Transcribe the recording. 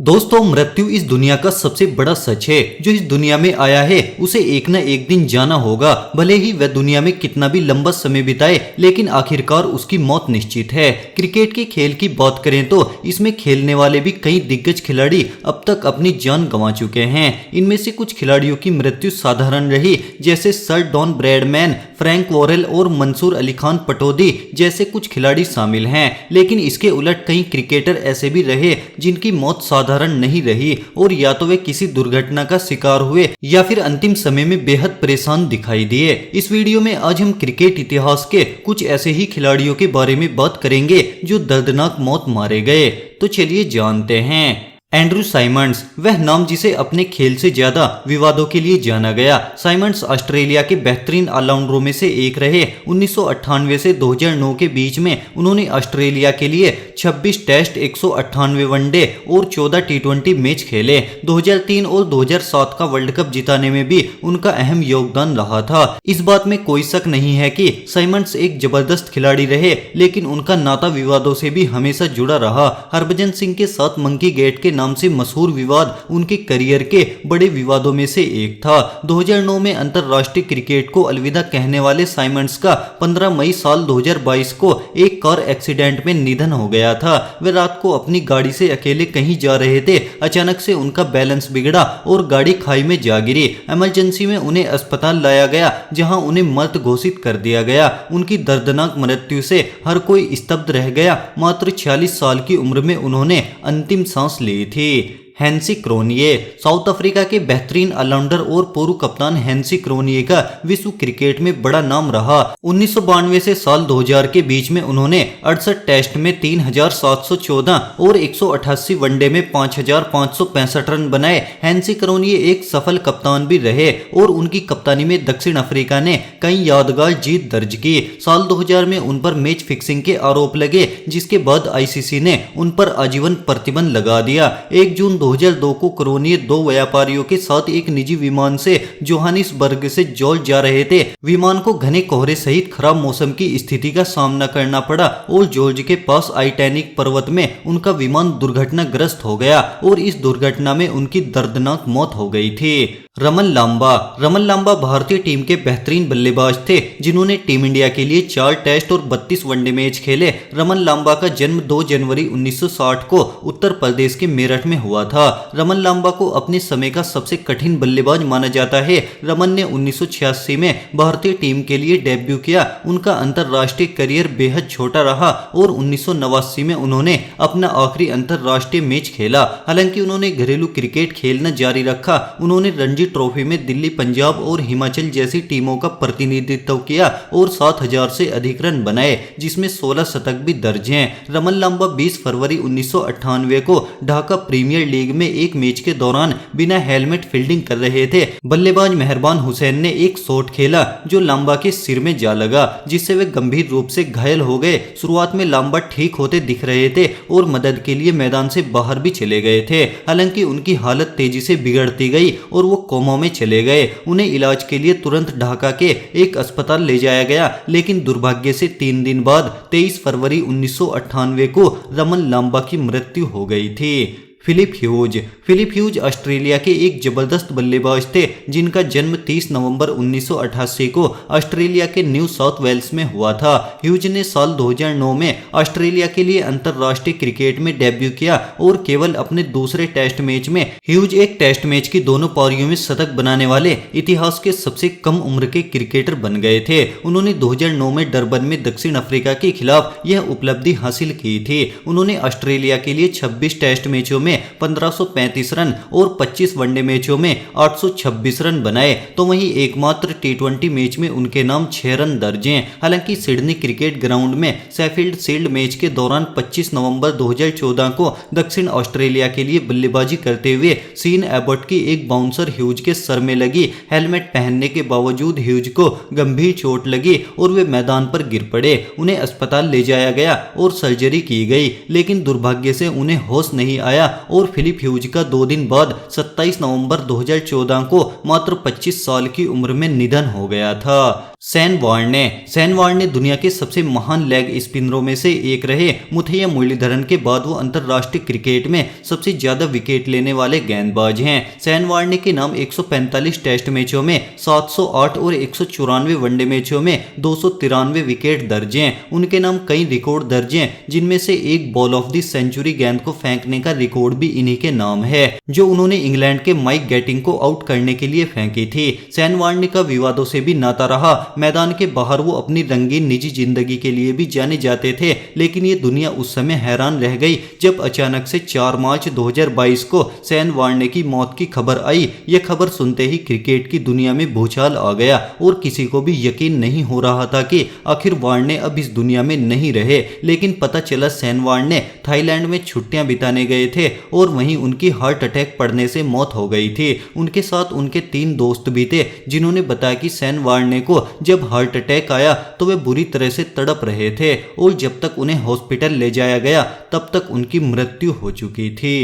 दोस्तों, मृत्यु इस दुनिया का सबसे बड़ा सच है। जो इस दुनिया में आया है उसे एक न एक दिन जाना होगा। भले ही वह दुनिया में कितना भी लंबा समय बिताए, लेकिन आखिरकार उसकी मौत निश्चित है। क्रिकेट के खेल की बात करें तो इसमें खेलने वाले भी कई दिग्गज खिलाड़ी अब तक अपनी जान गंवा चुके हैं। इनमें से कुछ खिलाड़ियों की मृत्यु साधारण रही, जैसे sir Don Bradman, Frank Worrell और मंसूर अली खान पटौदी जैसे कुछ खिलाड़ी शामिल हैं। लेकिन इसके उलट कई क्रिकेटर ऐसे भी रहे जिनकी मौत साधारण नहीं रही और या तो वे किसी दुर्घटना का शिकार हुए या फिर अंतिम समय में बेहद परेशान दिखाई दिए। इस वीडियो में आज हम क्रिकेट इतिहास के कुछ ऐसे ही खिलाड़ियों के बारे में बात करेंगे जो दर्दनाक मौत मारे गए। तो चलिए जानते हैं। एंड्रू साइमंड्स, वह नाम जिसे अपने खेल से ज्यादा विवादों के लिए जाना गया। साइमंड्स ऑस्ट्रेलिया के बेहतरीन ऑलराउंडरों में से एक रहे। 1998 से 2009 के बीच में उन्होंने ऑस्ट्रेलिया के लिए 26 टेस्ट, 198 वनडे और 14 टी20 मैच खेले। 2003 और 2007 का वर्ल्ड कप जिताने में भी उनका अहम योगदान रहा था। इस बात में कोई शक नहीं है कि साइमंड्स एक जबरदस्त खिलाड़ी रहे, लेकिन उनका नाता विवादों से भी हमेशा जुड़ा रहा। हरभजन सिंह के साथ मंकी गेट के नाम से मशहूर विवाद उनके करियर के बड़े विवादों में से एक था। 2009 में अंतरराष्ट्रीय क्रिकेट को अलविदा कहने वाले साइमंड्स का 15 मई साल 2022 को एक कार एक्सीडेंट में निधन हो गया था। वे रात को अपनी गाड़ी से अकेले कहीं जा रहे थे। अचानक से उनका बैलेंस बिगड़ा और गाड़ी खाई में जा गिरी। इमरजेंसी में उन्हें अस्पताल लाया गया, जहां उन्हें मृत घोषित कर दिया गया। उनकी दर्दनाक मृत्यु से हर कोई स्तब्ध रह गया। मात्र 46 साल की उम्र में उन्होंने अंतिम सांस ली थी। हेनसी क्रोनिये, साउथ अफ्रीका के बेहतरीन ऑलराउंडर और पूर्व कप्तान हेनसी क्रोनिये का विश्व क्रिकेट में बड़ा नाम रहा। 1992 से साल 2000 के बीच में उन्होंने 68 टेस्ट में 3714 और 188 वनडे में 5565 रन बनाए। हेनसी क्रोनिये एक सफल कप्तान भी रहे और उनकी कप्तानी में दक्षिण अफ्रीका ने कई यादगार जीत दर्ज की। साल 2000 में उन पर मैच फिक्सिंग के आरोप लगे, जिसके बाद आईसीसी ने उन पर आजीवन प्रतिबंध लगा दिया। 1 जून 2002 को क्रोनिये 2 व्यापारियों के साथ एक निजी विमान से जोहानिसबर्ग से जॉर्ज जा रहे थे। विमान को घने कोहरे सहित खराब मौसम की स्थिति का सामना करना पड़ा और जॉर्ज के पास आइटैनिक पर्वत में उनका विमान दुर्घटनाग्रस्त हो गया और इस दुर्घटना में उनकी दर्दनाक मौत हो गई थी। रमन लांबा भारतीय टीम के बेहतरीन बल्लेबाज थे, जिन्होंने टीम इंडिया के लिए 4 टेस्ट और 32 वनडे मैच खेले। रमन लांबा का जन्म 2 जनवरी 1960 को उत्तर प्रदेश के मेरठ में हुआ था। रमन लांबा को अपने समय का सबसे कठिन बल्लेबाज माना जाता है। रमन ने 1986 में भारतीय टीम के लिए डेब्यू किया। उनका अंतर्राष्ट्रीय करियर बेहद छोटा रहा और 1989 में उन्होंने अपना आखिरी अंतर्राष्ट्रीय मैच खेला। हालांकि उन्होंने घरेलू क्रिकेट खेलना जारी रखा। उन्होंने रणजी ट्रॉफी में दिल्ली, पंजाब और हिमाचल जैसी टीमों का प्रतिनिधित्व किया और 7000 से अधिक रन बनाए, जिसमें 16 शतक भी दर्ज हैं। रमन लांबा 20 फरवरी 1998 को ढाका प्रीमियर लीग में एक मैच के दौरान बिना हेलमेट फील्डिंग कर रहे थे। बल्लेबाज मेहरबान हुसैन ने एक शॉट खेला जो लांबा के सिर में जा लगा, जिससे वे गंभीर रूप से घायल हो गए। शुरुआत में लांबा ठीक होते दिख रहे थे और मदद के लिए मैदान से बाहर भी चले गए थे। हालांकि उनकी हालत तेजी से बिगड़ती गई और वो कोमा में चले गए। उन्हें इलाज के लिए तुरंत ढाका के एक अस्पताल ले जाया गया, लेकिन दुर्भाग्य से 3 दिन बाद 23 फरवरी 1998 को रमन लांबा की मृत्यु हो गई थी। फिलिप ह्यूज ऑस्ट्रेलिया के एक जबरदस्त बल्लेबाज थे, जिनका जन्म 30 नवंबर 1988 को ऑस्ट्रेलिया के न्यू साउथ वेल्स में हुआ था। ह्यूज ने साल 2009 में ऑस्ट्रेलिया के लिए अंतरराष्ट्रीय क्रिकेट में डेब्यू किया और केवल अपने दूसरे टेस्ट मैच में ह्यूज एक टेस्ट मैच की दोनों पारियों में शतक बनाने वाले इतिहास के सबसे कम उम्र के क्रिकेटर बन गए थे। उन्होंने 2009 में डरबन में दक्षिण अफ्रीका के खिलाफ यह उपलब्धि हासिल की थी। उन्होंने ऑस्ट्रेलिया के लिए 26 टेस्ट मैचों में 1535 रन और 25 वनडे मैचों में 826 रन बनाए, तो वहीं एकमात्र टी20 मैच में उनके नाम 6 रन दर्ज हैं। हालांकि सिडनी क्रिकेट ग्राउंड में शेफील्ड शील्ड मैच के दौरान 25 नवंबर 2014 को दक्षिण ऑस्ट्रेलिया के लिए बल्लेबाजी करते हुए सीन एबट की एक बाउंसर ह्यूज के सर में लगी। हेलमेट पहनने के बावजूद ह्यूज को गंभीर चोट लगी और वे मैदान पर गिर पड़े। उन्हें अस्पताल ले जाया गया और सर्जरी की गई, लेकिन दुर्भाग्य से उन्हें होश नहीं आया और फिलिप ह्यूज का 2 दिन बाद 27 नवंबर 2014 को मात्र 25 साल की उम्र में निधन हो गया था। सैन वार्ने दुनिया के सबसे महान लेग स्पिनरों में से एक रहे। मुथैया मुरलीधरन के बाद वो अंतर्राष्ट्रीय क्रिकेट में सबसे ज्यादा विकेट लेने वाले गेंदबाज हैं। सैन वार्ने के नाम 145 टेस्ट मैचों में 708 और 194 वनडे मैचों में 293 विकेट दर्ज हैं। उनके नाम कई रिकॉर्ड दर्ज हैं, जिनमें से एक बॉल ऑफ द सेंचुरी गेंद को फेंकने का रिकॉर्ड भी इन्हीं के नाम है, जो उन्होंने इंग्लैंड के माइक गैटिंग को आउट करने के लिए फेंकी थी। सैन वार्ने का विवादों से भी नाता रहा। मैदान के बाहर वो अपनी रंगीन निजी जिंदगी के लिए भी जाने जाते थे, लेकिन ये दुनिया उस समय हैरान रह गई जब अचानक से 4 मार्च 2022 को सैन वार्ने की मौत की खबर आई। यह खबर सुनते ही क्रिकेट की दुनिया में भूचाल आ गया और किसी को भी यकीन नहीं हो रहा था कि आखिर वार्ने अब इस दुनिया में नहीं रहे। लेकिन पता चला सैन वार्ने थाईलैंड में छुट्टियां बिताने गए थे और वहीं उनकी हार्ट अटैक पड़ने से मौत हो गई थी। उनके साथ उनके 3 दोस्त भी थे, जिन्होंने बताया कि सैन वार्ने को जब हार्ट अटैक आया तो वे बुरी तरह से तड़प रहे थे और जब तक उन्हें हॉस्पिटल ले जाया गया तब तक उनकी मृत्यु हो चुकी थी।